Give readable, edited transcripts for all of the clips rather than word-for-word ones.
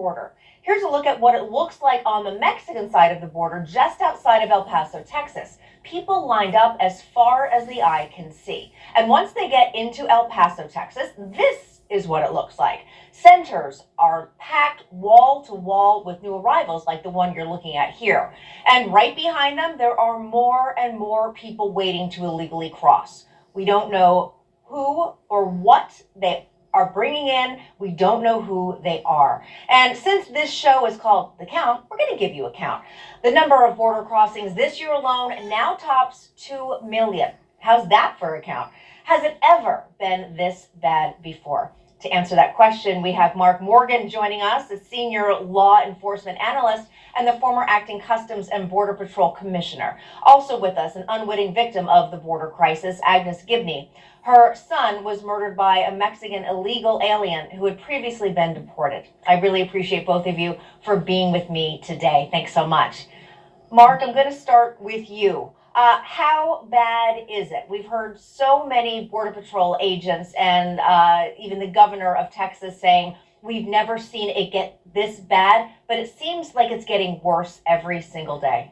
border. Here's a look at what it looks like on the Mexican side of the border, just outside of El Paso, Texas. People lined up as far as the eye can see. And once they get into El Paso, Texas, this is what it looks like. Centers are packed wall to wall with new arrivals like the one you're looking at here. And right behind them, there are more and more people waiting to illegally cross. We don't know who or what they are bringing in. We don't know who they are. And since this show is called The Count, we're going to give you a count. The number of border crossings this year alone now tops 2 million. How's that for a count? Has it ever been this bad before? To answer that question, we have Mark Morgan joining us, a senior law enforcement analyst and the former acting Customs and Border Patrol commissioner. Also with us, an unwitting victim of the border crisis, Agnes Gibney. Her son was murdered by a Mexican illegal alien who had previously been deported. I really appreciate both of you for being with me today. Thanks so much. Mark, I'm going to start with you. How bad is it? We've heard so many Border Patrol agents and even the governor of Texas saying we've never seen it get this bad, but it seems like it's getting worse every single day.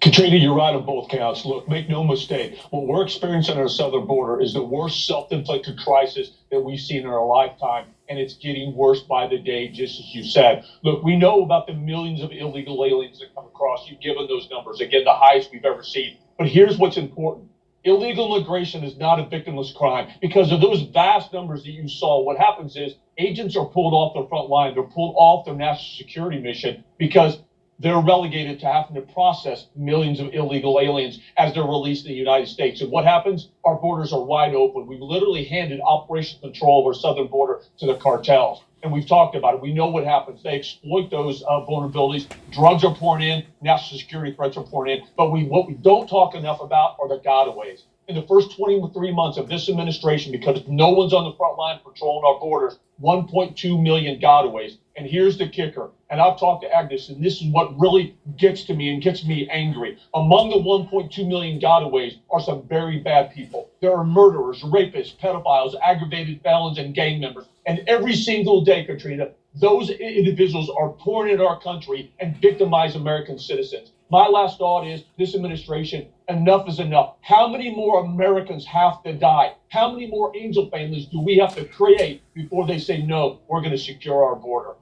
Katrina, you're right on both counts. Look, make no mistake, what we're experiencing on our southern border is the worst self-inflicted crisis that we've seen in our lifetime, and it's getting worse by the day, just as you said. Look, we know about the millions of illegal aliens that come across. You've given those numbers, again, the highest we've ever seen. But here's what's important. Illegal immigration is not a victimless crime. Because of those vast numbers that you saw, what happens is agents are pulled off their front line. They're pulled off their national security mission because they're relegated to having to process millions of illegal aliens as they're released in the United States. And what happens? Our borders are wide open. We've literally handed operational control of our southern border to the cartels. And we've talked about it. We know what happens. They exploit those vulnerabilities. Drugs are pouring in. National security threats are pouring in. But what we don't talk enough about are the gotaways. In the first 23 months of this administration, because no one's on the front line patrolling our borders, 1.2 million gotaways. And here's the kicker. And I've talked to Agnes, and this is what really gets to me and gets me angry. Among the 1.2 million gotaways are some very bad people. There are murderers, rapists, pedophiles, aggravated felons, and gang members. And every single day, Katrina, those individuals are pouring into our country and victimize American citizens. My last thought is this administration, enough is enough. How many more Americans have to die? How many more angel families do we have to create before they say, no, we're going to secure our border?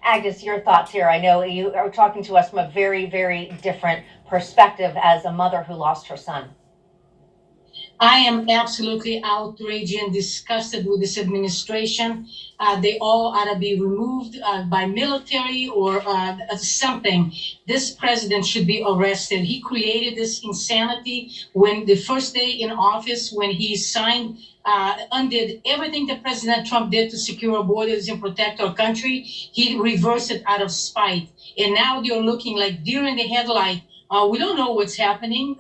Agnes, your thoughts here. I know you are talking to us from a very, very different perspective as a mother who lost her son. I am absolutely outraged and disgusted with this administration. They all ought to be removed by military or something. This president should be arrested. He created this insanity when the first day in office, when he signed, undid everything that President Trump did to secure our borders and protect our country. He reversed it out of spite. And now they're looking like deer in the headlight. We don't know what's happening.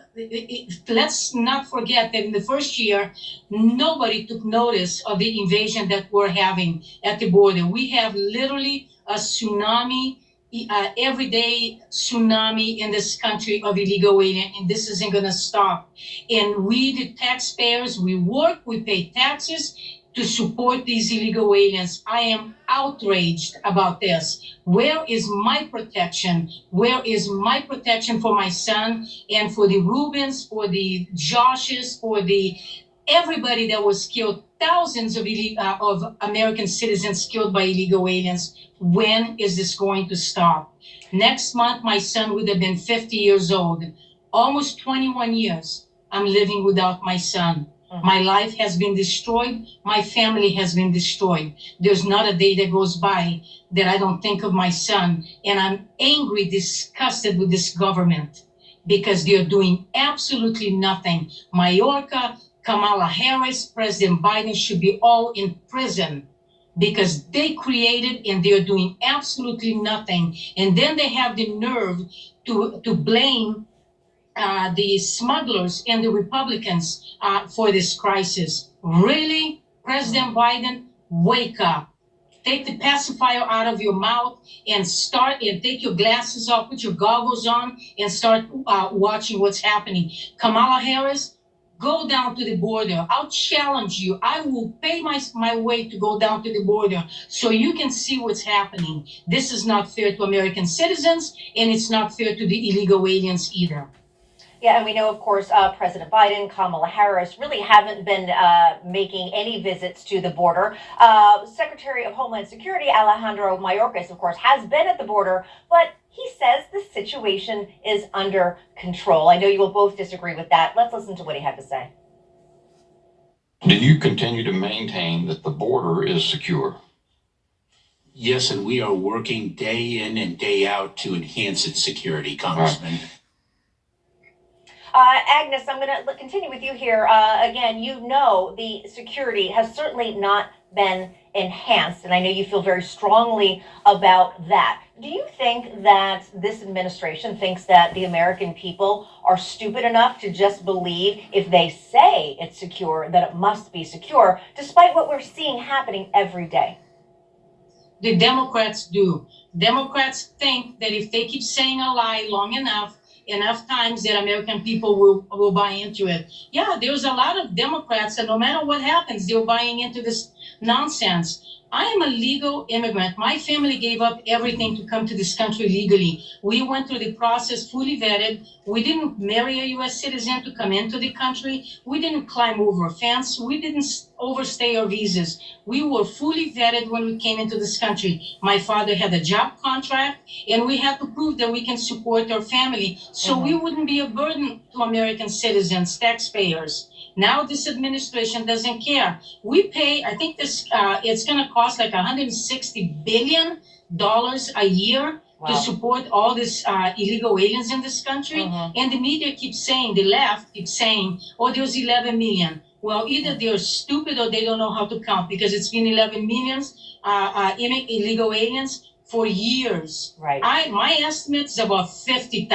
Let's not forget that in the first year, nobody took notice of the invasion that we're having at the border. We have literally a tsunami, everyday tsunami in this country of illegal alien, and this isn't going to stop. And we, the taxpayers, we work, we pay taxes to support these illegal aliens. I am outraged about this. Where is my protection? Where is my protection for my son and for the Rubens, for the Joshes, for the everybody that was killed, thousands of American citizens killed by illegal aliens? When is this going to stop? Next month, my son would have been 50 years old. Almost 21 years, I'm living without my son. My life has been destroyed. My family has been destroyed. There's not a day that goes by that I don't think of my son. And I'm angry, disgusted with this government because they're doing absolutely nothing. Mayorkas, Kamala Harris, President Biden should be all in prison because they created and they're doing absolutely nothing. And then they have the nerve to blame the smugglers and the Republicans for this crisis. Really, President Biden, wake up. Take the pacifier out of your mouth and take your glasses off, put your goggles on, and start watching what's happening. Kamala Harris, Go down to the border. I'll challenge you. I will pay my way to go down to the border so you can see what's happening. This is not fair to American citizens, and it's not fair to the illegal aliens either. Yeah, and we know, of course, President Biden, Kamala Harris really haven't been making any visits to the border. Secretary of Homeland Security Alejandro Mayorkas, of course, has been at the border, but he says the situation is under control. I know you will both disagree with that. Let's listen to what he had to say. Do you continue to maintain that the border is secure? Yes, and we are working day in and day out to enhance its security, Congressman. Agnes, I'm going to continue with you here. Again, you know the security has certainly not been enhanced, and I know you feel very strongly about that. Do you think that this administration thinks that the American people are stupid enough to just believe if they say it's secure, that it must be secure, despite what we're seeing happening every day? The Democrats do. Democrats think that if they keep saying a lie long enough times, that American people will buy into it. Yeah, there's a lot of Democrats that no matter what happens, they're buying into this nonsense. I am a legal immigrant. My family gave up everything to come to this country legally. We went through the process fully vetted. We didn't marry a U.S. citizen to come into the country. We didn't climb over a fence. We didn't overstay our visas. We were fully vetted when we came into this country. My father had a job contract, and we had to prove that we can support our family so we wouldn't be a burden to American citizens, taxpayers. Now this administration doesn't care. We pay, I think it's going to cost like $160 billion a year to support all these illegal aliens in this country. And the media keeps saying, the left keeps saying, oh, there's 11 million. Well, either they're stupid or they don't know how to count, because it's been 11 million illegal aliens for years. Right. My estimate is about 50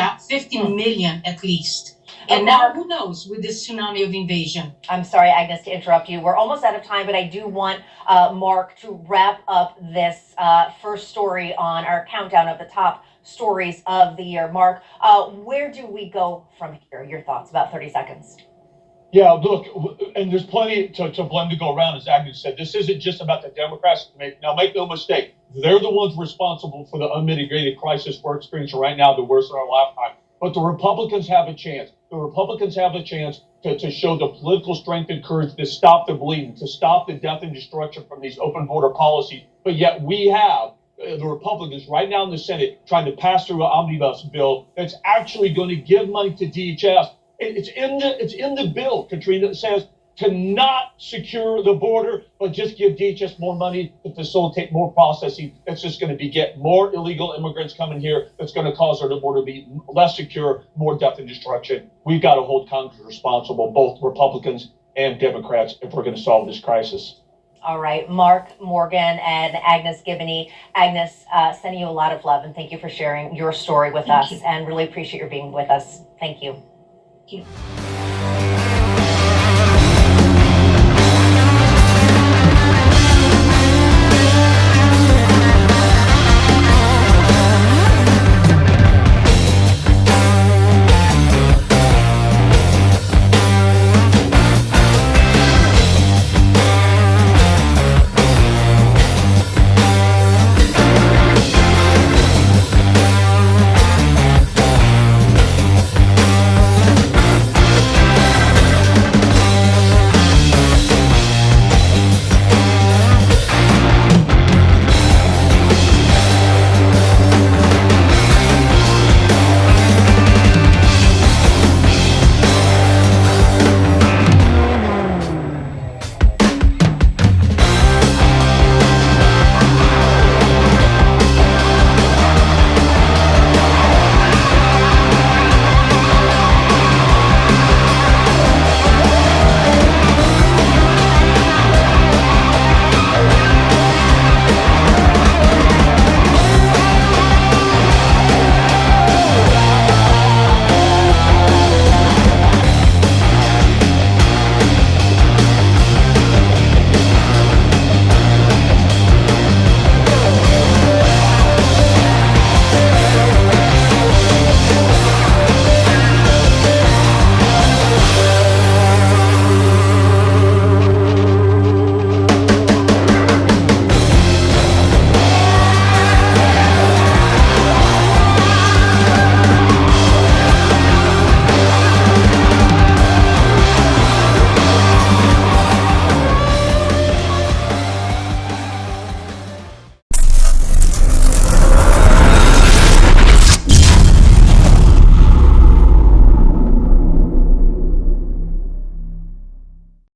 million at least. And now, who knows with this tsunami of invasion? I'm sorry, Agnes, to interrupt you. We're almost out of time, but I do want Mark to wrap up this first story on our countdown of the top stories of the year. Mark, where do we go from here? Your thoughts, about 30 seconds. Yeah, look, and there's plenty to blend to go around, as Agnes said. This isn't just about the Democrats. Now, make no mistake, they're the ones responsible for the unmitigated crisis we're experiencing right now, the worst in our lifetime. But the Republicans have a chance. The Republicans have a chance to show the political strength and courage to stop the bleeding, to stop the death and destruction from these open border policies. But yet we have the Republicans right now in the Senate trying to pass through an omnibus bill that's actually going to give money to DHS. It's in the bill, Katrina, that says to not secure the border, but just give DHS more money to facilitate more processing. That's just going to beget more illegal immigrants coming here. That's going to cause our border to be less secure, more death and destruction. We've got to hold Congress responsible, both Republicans and Democrats, if we're going to solve this crisis. All right, Mark Morgan and Agnes Giboney. Agnes, sending you a lot of love, and thank you for sharing your story with us, and really appreciate your being with us. Thank you. Thank you.